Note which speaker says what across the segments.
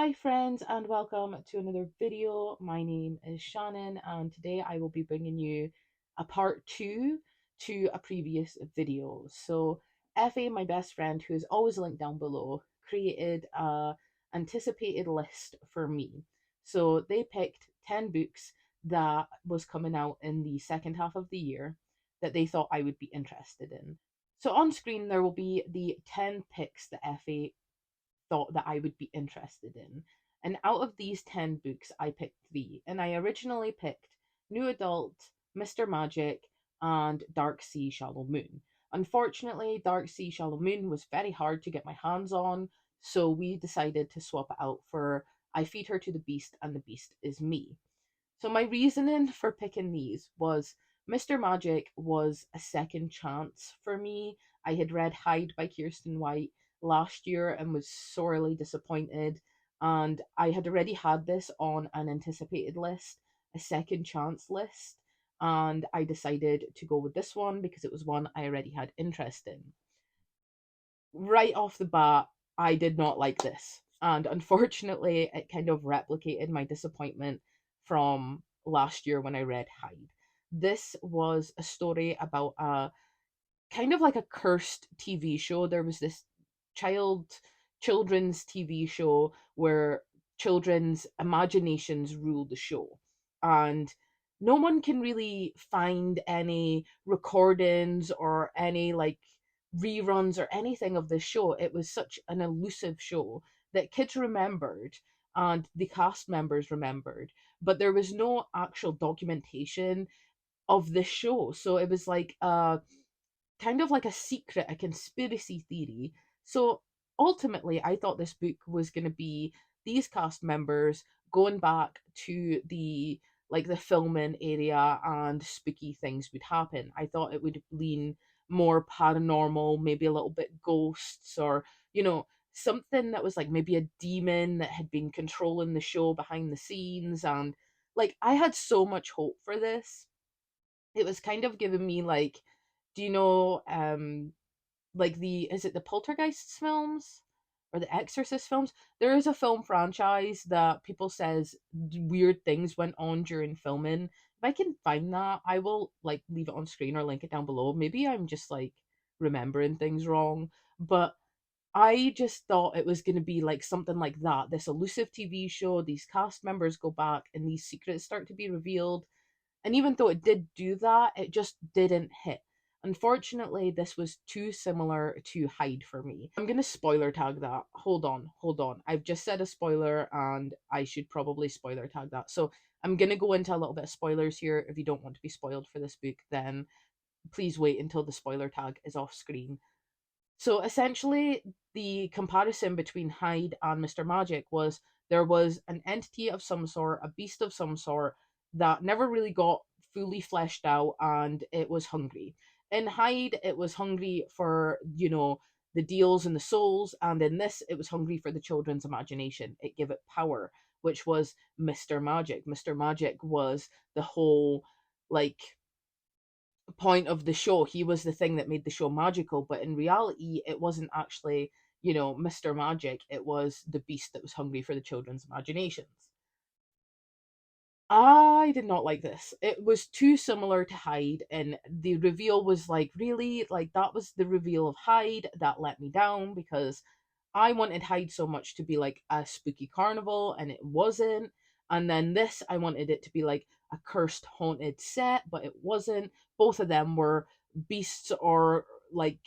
Speaker 1: Hi friends and welcome to another video. My name is Shannon and today I will be bringing you a part 2 to a previous video. So Effy, my best friend, who is always linked down below, created a anticipated list for me. So they picked 10 books that was coming out in the second half of the year that they thought I would be interested in. So on screen there will be the 10 picks that Effie thought that I would be interested in. And out of these 10 books, I picked three. And I originally picked New Adult, Mr. Magic, and Dark Sea Shallow Moon. Unfortunately, Dark Sea Shallow Moon was very hard to get my hands on, so we decided to swap it out for I Feed Her to the Beast and the Beast is Me. So my reasoning for picking these was Mr. Magic was a second chance for me. I had read Hyde by Kirsten White last year and was sorely disappointed. And I had already had this on an anticipated list, a second chance list. And I decided to go with this one because it was one I already had interest in. Right off the bat, I did not like this. And unfortunately, it kind of replicated my disappointment from last year when I read Hyde. This was a story about a kind of like a cursed TV show. There was this children's TV show where children's imaginations rule the show. And no one can really find any recordings or any like reruns or anything of this show. It was such an elusive show that kids remembered and the cast members remembered, but there was no actual documentation of this show. So it was like kind of like a secret, a conspiracy theory. So ultimately, I thought this book was going to be these cast members going back to the filming area and spooky things would happen. I thought it would lean more paranormal, maybe a little bit ghosts or, something that was like maybe a demon that had been controlling the show behind the scenes. And like, I had so much hope for this. It was kind of giving me like, do you know like the is it the Poltergeists films or the Exorcist films? There is a film franchise that people says weird things went on during filming. If I can find that, I will like leave it on screen or link it down below. Maybe I'm just like remembering things wrong, but I just thought it was going to be like something like that. This elusive TV show, these cast members go back and these secrets start to be revealed, and even though it did do that, it just didn't hit. Unfortunately, this was too similar to Hyde for me. I'm gonna spoiler tag that. Hold on, hold on. I've just said a spoiler and I should probably spoiler tag that. So I'm gonna go into a little bit of spoilers here. If you don't want to be spoiled for this book, then please wait until the spoiler tag is off screen. So essentially, the comparison between Hyde and Mr. Magic was there was an entity of some sort, a beast of some sort, that never really got fully fleshed out and it was hungry. In Hyde, it was hungry for, the deals and the souls, and in this, it was hungry for the children's imagination. It gave it power, which was Mr. Magic. Mr. Magic was the whole, like, point of the show. He was the thing that made the show magical, but in reality, it wasn't actually, Mr. Magic. It was the beast that was hungry for the children's imaginations. I did not like this. It was too similar to Hyde, and the reveal was like, really? Like, that was the reveal of Hyde that let me down because I wanted Hyde so much to be like a spooky carnival, and it wasn't. And then this, I wanted it to be like a cursed, haunted set, but it wasn't. Both of them were beasts or like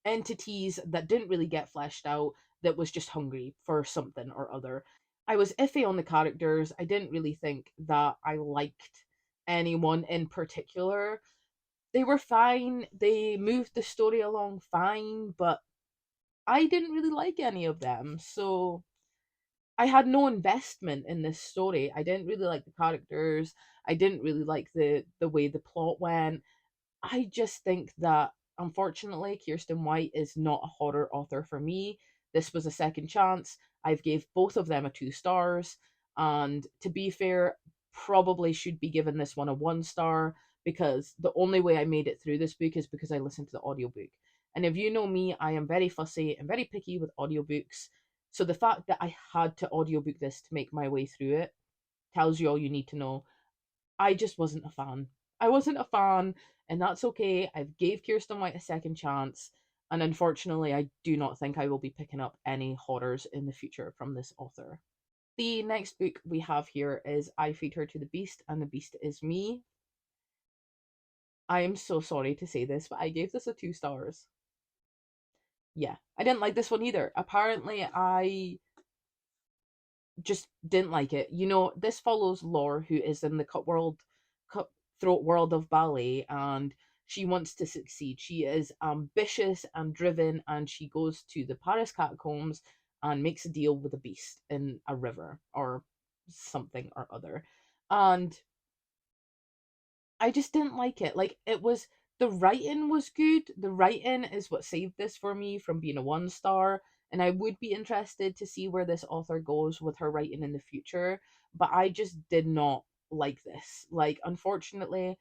Speaker 1: entities that didn't really get fleshed out, that was just hungry for something or other. I was iffy on the characters. I didn't really think that I liked anyone in particular. They were fine. They moved the story along fine, but I didn't really like any of them. So I had no investment in this story. I didn't really like the characters. I didn't really like the way the plot went. I just think that unfortunately Kirsten White is not a horror author for me. This was a second chance. I've gave both of them a 2 stars, and to be fair, probably should be given this one a 1 star because the only way I made it through this book is because I listened to the audiobook. And if you know me, I am very fussy and very picky with audiobooks. So the fact that I had to audiobook this to make my way through it tells you all you need to know. I just wasn't a fan. I wasn't a fan, and that's okay. I gave Kirsten White a second chance, and unfortunately, I do not think I will be picking up any horrors in the future from this author. The next book we have here is I Feed Her to the Beast, and the Beast is Me. I am so sorry to say this, but I gave this a 2 stars. Yeah, I didn't like this one either. Apparently, I just didn't like it. This follows Lore, who is in the cutthroat world of ballet, and she wants to succeed. She is ambitious and driven, and she goes to the Paris catacombs and makes a deal with a beast in a river or something or other. And I just didn't like it. Like, the writing was good. The writing is what saved this for me from being a 1 star. And I would be interested to see where this author goes with her writing in the future. But I just did not like this. Like, unfortunately,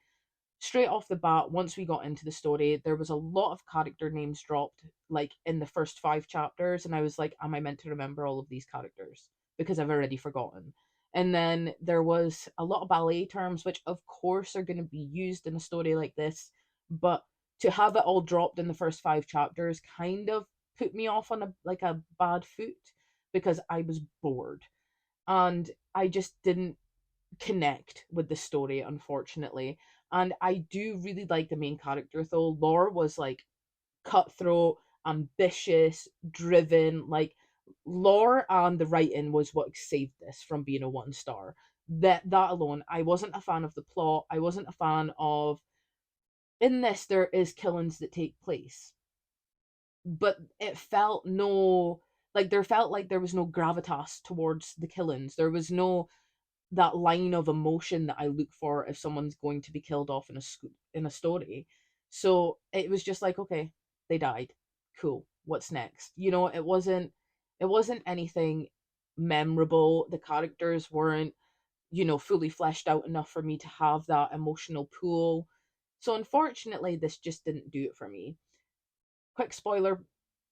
Speaker 1: straight off the bat, once we got into the story, there was a lot of character names dropped, like in the first 5 chapters, and I was like, am I meant to remember all of these characters? Because I've already forgotten. And then there was a lot of ballet terms, which of course are going to be used in a story like this, but to have it all dropped in the first 5 chapters kind of put me off on a bad foot because I was bored and I just didn't connect with the story, unfortunately. And I do really like the main character though. Laura was like cutthroat, ambitious, driven. Like, Laura and the writing was what saved this from being a 1 star. That alone, I wasn't a fan of the plot. I wasn't a fan of. In this, there is killings that take place, but it felt no like there felt like there was no gravitas towards the killings. There was no that line of emotion that I look for if someone's going to be killed off in a story. So it was just like, okay, they died. Cool. What's next? It wasn't anything memorable. The characters weren't, fully fleshed out enough for me to have that emotional pool. So unfortunately, this just didn't do it for me. Quick spoiler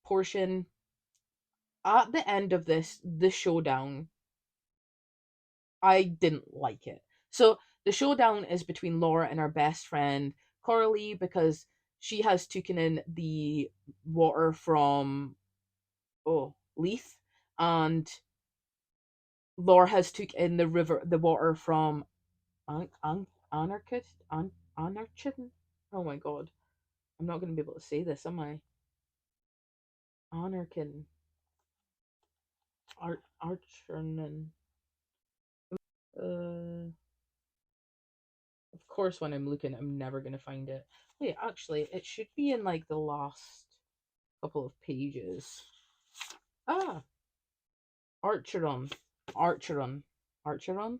Speaker 1: portion. At the end of the showdown, I didn't like it. So the showdown is between Laura and her best friend Coralie because she has taken in the water from Leith, and Laura has took in the water from anarchist anarchist. Oh my god, I'm not going to be able to say this, am I? Anarchin Archernin. Uh, Of course, when I'm looking, I'm never gonna find it. Wait, actually, it should be in like the last couple of pages. Ah, Archeron, Archeron, Archeron.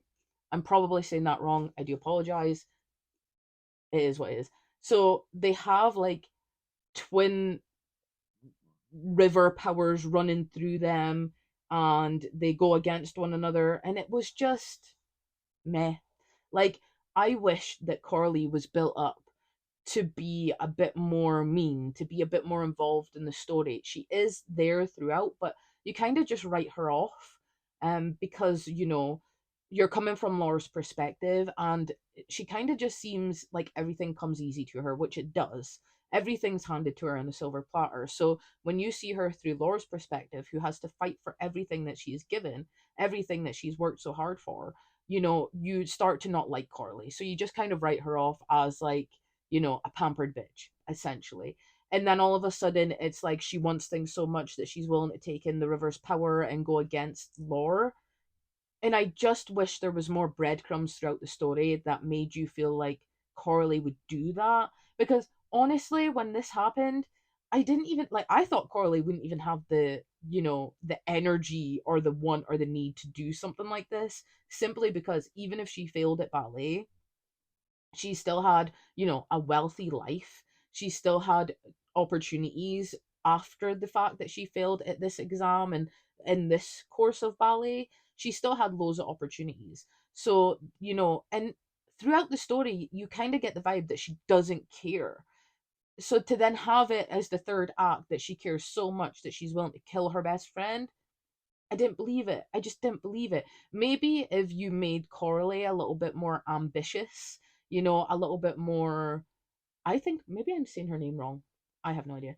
Speaker 1: I'm probably saying that wrong. I do apologize. It is what it is. So they have like twin river powers running through them, and they go against one another, and it was just meh. Like, I wish that Corley was built up to be a bit more mean, to be a bit more involved in the story. She is there throughout, but you kind of just write her off, because you're coming from Laura's perspective, and she kind of just seems like everything comes easy to her, which it does. Everything's handed to her on a silver platter. So when you see her through Laura's perspective, who has to fight for everything that she's given, everything that she's worked so hard for, you start to not like Corley. So you just kind of write her off as like, a pampered bitch, essentially. And then all of a sudden, it's like she wants things so much that she's willing to take in the river's power and go against Lore. And I just wish there was more breadcrumbs throughout the story that made you feel like Coralie would do that. Because honestly, when this happened, I didn't even like. I thought Coralie wouldn't even have the energy or the want or the need to do something like this. Simply because even if she failed at ballet, she still had, a wealthy life. She still had opportunities after the fact that she failed at this exam and in this course of ballet. She still had loads of opportunities. So, and throughout the story, you kind of get the vibe that she doesn't care. So to then have it as the third act that she cares so much that she's willing to kill her best friend, I didn't believe it. I just didn't believe it. Maybe if you made Coralie a little bit more ambitious, a little bit more, I think maybe I'm saying her name wrong. I have no idea.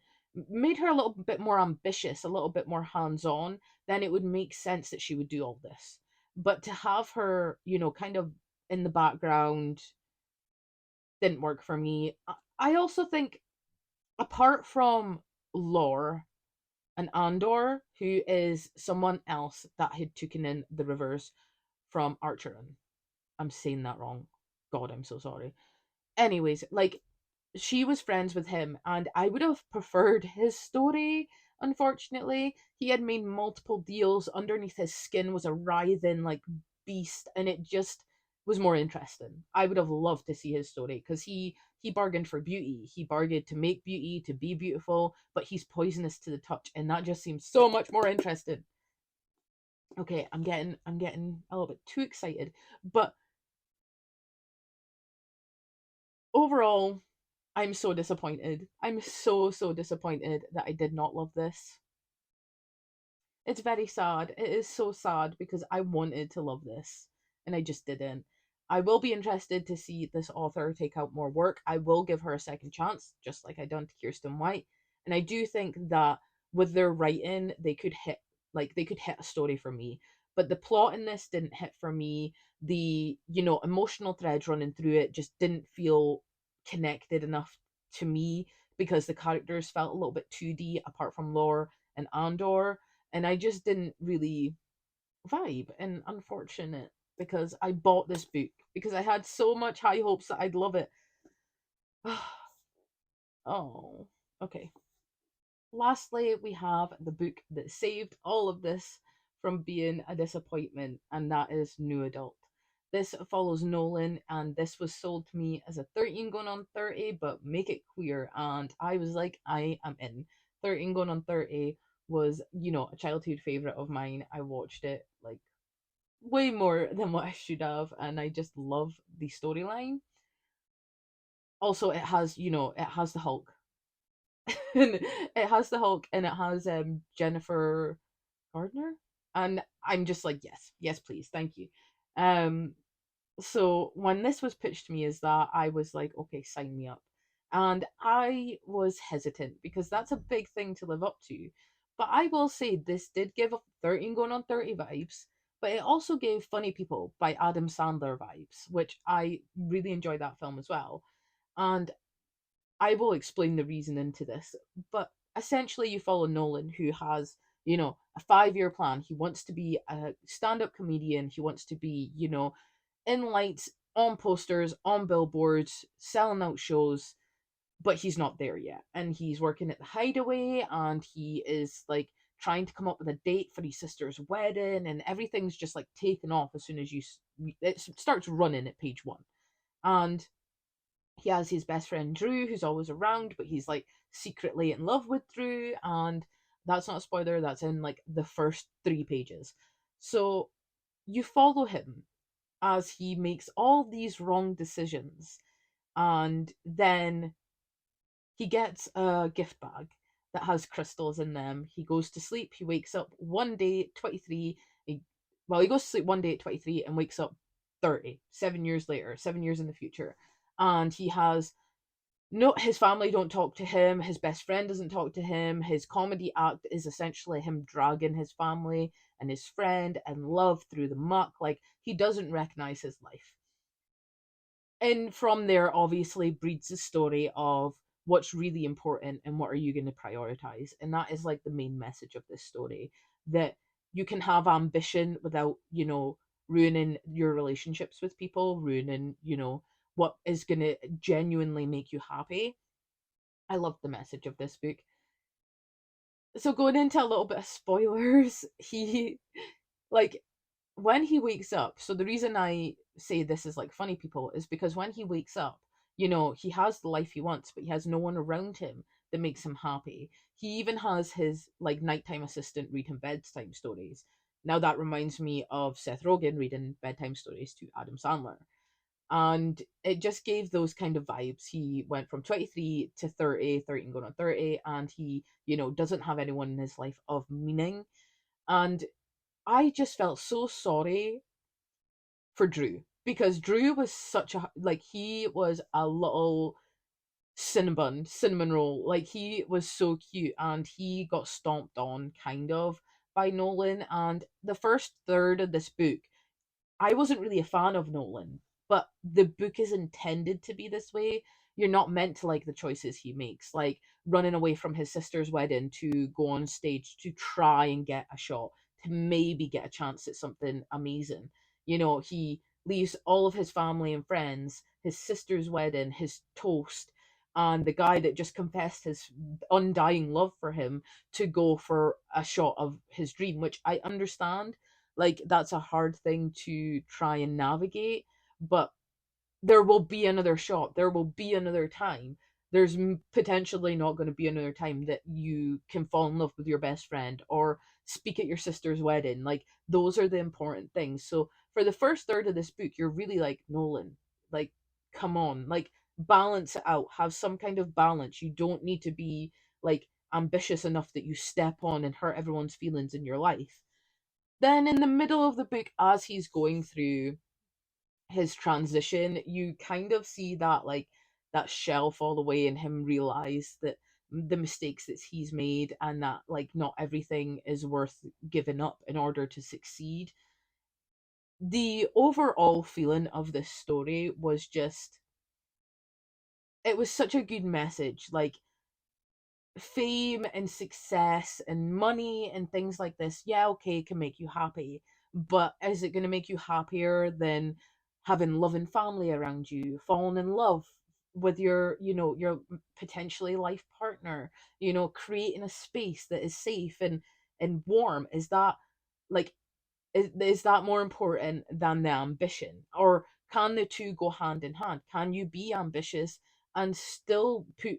Speaker 1: Made her a little bit more ambitious, a little bit more hands on, then it would make sense that she would do all this. But to have her, kind of in the background didn't work for me. I also think, apart from Lore and Andor, who is someone else that had taken in the rivers from Archeron. I'm saying that wrong. God, I'm so sorry. Anyways, like, she was friends with him, and I would have preferred his story. Unfortunately, he had made multiple deals. Underneath his skin was a writhing like beast, and it just was more interesting. I would have loved to see his story because he bargained for beauty. He bargained to make beauty, to be beautiful, but he's poisonous to the touch, and that just seems so much more interesting. Okay, I'm getting a little bit too excited, but overall, I'm so disappointed. I'm so disappointed that I did not love this. It's very sad. It is so sad because I wanted to love this and I just didn't. I will be interested to see this author take out more work. I will give her a second chance, just like I done to Kirsten White. And I do think that with their writing, they could hit a story for me. But the plot in this didn't hit for me. The, emotional threads running through it just didn't feel connected enough to me because the characters felt a little bit 2D apart from Lore and Andor, and I just didn't really vibe. And unfortunate because I bought this book because I had so much high hopes that I'd love it. Oh, okay. Lastly, we have the book that saved all of this from being a disappointment, and that is New Adult. This follows Nolan, and this was sold to me as a 13 going on 30, but make it queer. And I was like, I am in. 13 going on 30 was, a childhood favorite of mine. I watched it like way more than what I should have, and I just love the storyline. Also, it has the Hulk. And it has the Hulk, and it has Jennifer Gardner, and I'm just like, yes, yes, please, thank you. Um, so when this was pitched to me as that, I was like, okay, sign me up. And I was hesitant because that's a big thing to live up to. But I will say this did give 13 going on 30 vibes, but it also gave Funny People by Adam Sandler vibes, which I really enjoyed that film as well. And I will explain the reason into this, but essentially you follow Nolan, who has, a 5-year plan. He wants to be a stand-up comedian. He wants to be, in lights, on posters, on billboards, selling out shows, but he's not there yet. And he's working at the Hideaway, and he is like trying to come up with a date for his sister's wedding, and everything's just like taken off as soon as it starts running at page 1. And he has his best friend Drew, who's always around, but he's like secretly in love with Drew, and that's not a spoiler, that's in like the first 3 pages. So you follow him as he makes all these wrong decisions, and then he gets a gift bag that has crystals in them. He goes to sleep, he wakes up one day at 23. He goes to sleep one day at 23 and wakes up 30, 7 years later, 7 years in the future. And he has no, his family don't talk to him, his best friend doesn't talk to him. His comedy act is essentially him dragging his family and his friend and love through the muck. Like, he doesn't recognize his life. And from there, obviously, breeds the story of what's really important and what are you going to prioritize. And that is like the main message of this story, that you can have ambition without, ruining your relationships with people, ruining, what is going to genuinely make you happy. I love the message of this book. So going into a little bit of spoilers, he like when he wakes up. So the reason I say this is like Funny People is because when he wakes up, he has the life he wants, but he has no one around him that makes him happy. He even has his like nighttime assistant read him bedtime stories. Now that reminds me of Seth Rogen reading bedtime stories to Adam Sandler, and it just gave those kind of vibes. He went from 23 to 30, 13 going on 30, and he, doesn't have anyone in his life of meaning. And I just felt so sorry for Drew, because Drew was such a, like, he was a little cinnamon roll. Like, he was so cute, and he got stomped on kind of by Nolan. And the first third of this book, I wasn't really a fan of Nolan, but the book is intended to be this way. You're not meant to like the choices he makes, like running away from his sister's wedding to go on stage to try and get a shot, to maybe get a chance at something amazing. He leaves all of his family and friends, his sister's wedding, his toast, and the guy that just confessed his undying love for him, to go for a shot of his dream, which I understand. Like, that's a hard thing to try and navigate, but there will be another shot, there will be another time. There's potentially not going to be another time that you can fall in love with your best friend or speak at your sister's wedding. Like, those are the important things. So for the first third of this book, you're really like, Nolan, like, come on, like, balance it out, have some kind of balance. You don't need to be like ambitious enough that you step on and hurt everyone's feelings in your life. Then in the middle of the book, as he's going through his transition, you kind of see that, like, that shell fall away, and him realize that the mistakes that he's made, and that, like, not everything is worth giving up in order to succeed. The overall feeling of this story was just, it was such a good message. Like, fame and success and money and things like this, yeah, okay, can make you happy, but is it going to make you happier than having loving family around you, falling in love with your potentially life partner, creating a space that is safe and warm? Is that, like, is that more important than the ambition? Or can the two go hand in hand? Can you be ambitious and still put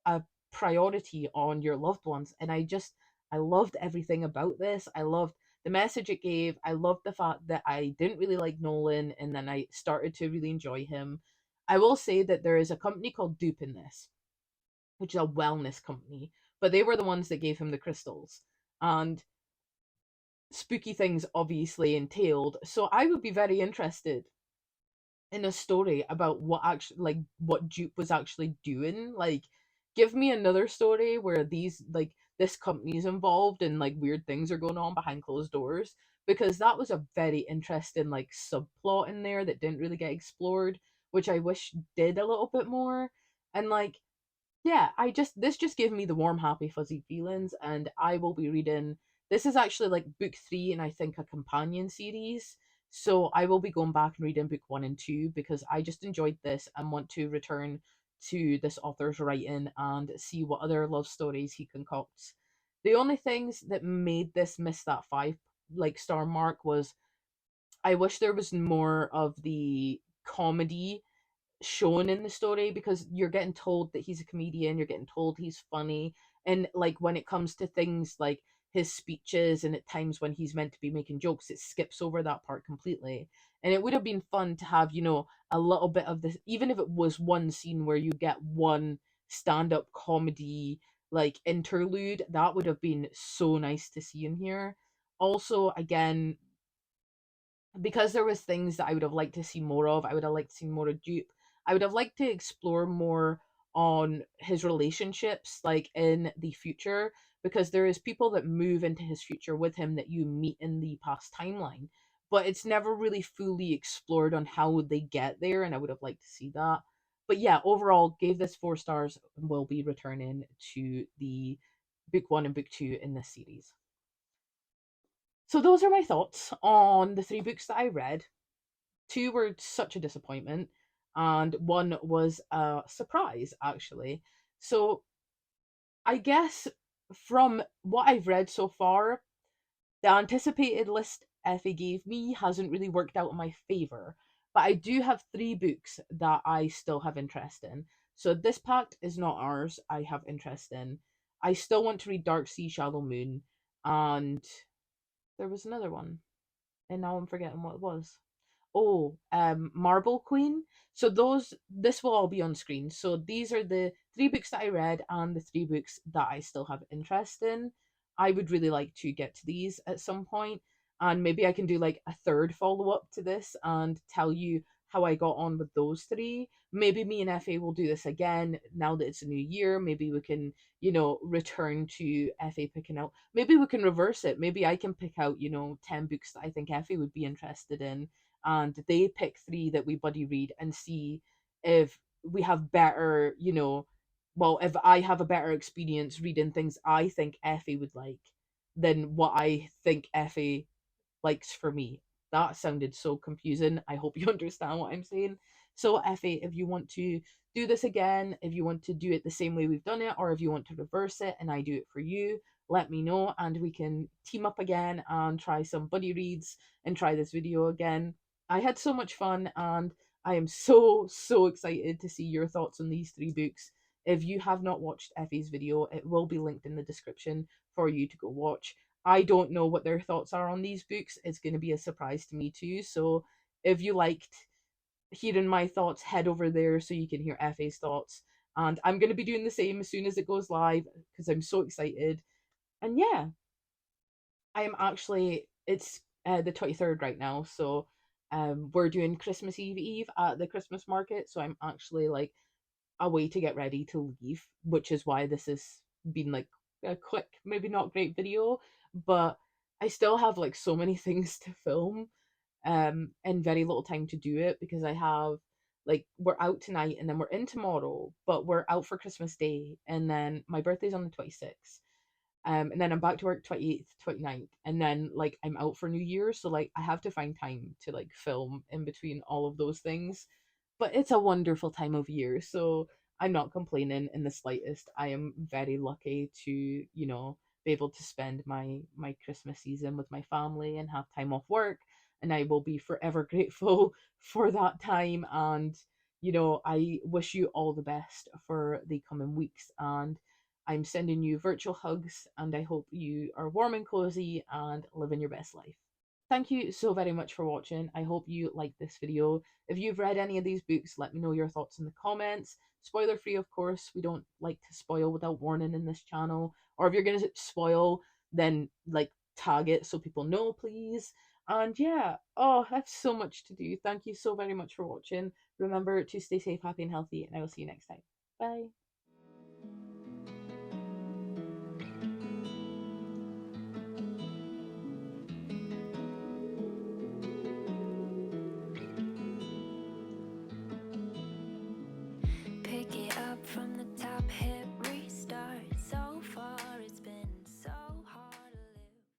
Speaker 1: a priority on your loved ones? And I loved everything about this. I loved the message it gave. I loved the fact that I didn't really like Nolan, and then I started to really enjoy him. I will say that there is a company called Dupe in this, which is a wellness company, but they were the ones that gave him the crystals. And spooky things obviously entailed. So I would be very interested in a story about what actually, like, what Dupe was actually doing. Like, give me another story where these, like, this company is involved and, like, weird things are going on behind closed doors, because that was a very interesting, like, subplot in there that didn't really get explored, which I wish did a little bit more. And, like, yeah, this just gave me the warm, happy, fuzzy feelings, and I will be reading. This is actually like book three, and I think a companion series. So I will be going back and reading book one and two, because I just enjoyed this and want to return to this author's writing and see what other love stories he concocts. The only things that made this miss that five, like, star mark was, I wish there was more of the comedy shown in the story, because you're getting told that he's a comedian, you're getting told he's funny, and, like, when it comes to things like his speeches and at times when he's meant to be making jokes, it skips over that part completely. And it would have been fun to have, a little bit of this, even if it was one scene where you get one stand-up comedy, like, interlude. That would have been so nice to see in here. Also, again, because there was things that I would have liked to see more of. I would have liked to see more of Dupe. I would have liked to explore more on his relationships, like, in the future, because there is people that move into his future with him that you meet in the past timeline, but it's never really fully explored on how they get there, and I would have liked to see that. But yeah, overall, gave this 4 stars. Will be returning to the book one and book two in this series. So those are my thoughts on the 3 books that I read. 2 were such a disappointment, and 1 was a surprise, actually. So I guess from what I've read so far, the anticipated list Effie gave me hasn't really worked out in my favour. But I do have 3 books that I still have interest in. So This Pact Is Not Ours, I have interest in. I still want to read Dark Sea, Shallow Moon, and there was another one, and now I'm forgetting what it was. Oh, Marble Queen. So this will all be on screen. So these are the 3 books that I read and the 3 books that I still have interest in. I would really like to get to these at some point. and maybe I can do like a third follow up to this and tell you how I got on with those three. Maybe me and Effie will do this again now that it's a new year. Maybe we can, return to Effie picking out. Maybe we can reverse it. Maybe I can pick out, 10 books that I think Effie would be interested in, and they pick three that we buddy read and see if we have better, well, if I have a better experience reading things I think Effie would like than what I think Effie likes for me. That sounded so confusing. I hope you understand what I'm saying. So, Effie, if you want to do this again, if you want to do it the same way we've done it, or if you want to reverse it and I do it for you, let me know and we can team up again and try some buddy reads and try this video again. I had so much fun and I am so, so excited to see your thoughts on these three books. If you have not watched Effie's video, it will be linked in the description for you to go watch. I don't know what their thoughts are on these books. It's going to be a surprise to me too. So if you liked hearing my thoughts, head over there so you can hear Effie's thoughts. And I'm going to be doing the same as soon as it goes live because I'm so excited. And yeah, I am actually, it's the 23rd right now. So we're doing Christmas Eve at the Christmas market. So I'm actually like a way to get ready to leave, which is why this has been like a quick, maybe not great video, but I still have like so many things to film and very little time to do it because I have like we're out tonight and then we're in tomorrow, but we're out for Christmas Day and then my birthday's on the 26th. And then I'm back to work 28th, 29th, and then like I'm out for New Year, so like I have to find time to like film in between all of those things. But it's a wonderful time of year, so I'm not complaining in the slightest. I am very lucky to, be able to spend my Christmas season with my family and have time off work, and I will be forever grateful for that time. And I wish you all the best for the coming weeks, and I'm sending you virtual hugs, and I hope you are warm and cozy and living your best life. Thank you so very much for watching. I hope you liked this video. If you've read any of these books, let me know your thoughts in the comments. Spoiler free, of course. We don't like to spoil without warning in this channel. Or if you're going to spoil, then like tag it so people know, please. And yeah, oh, I have so much to do. Thank you so very much for watching. Remember to stay safe, happy, and healthy, and I will see you next time. Bye.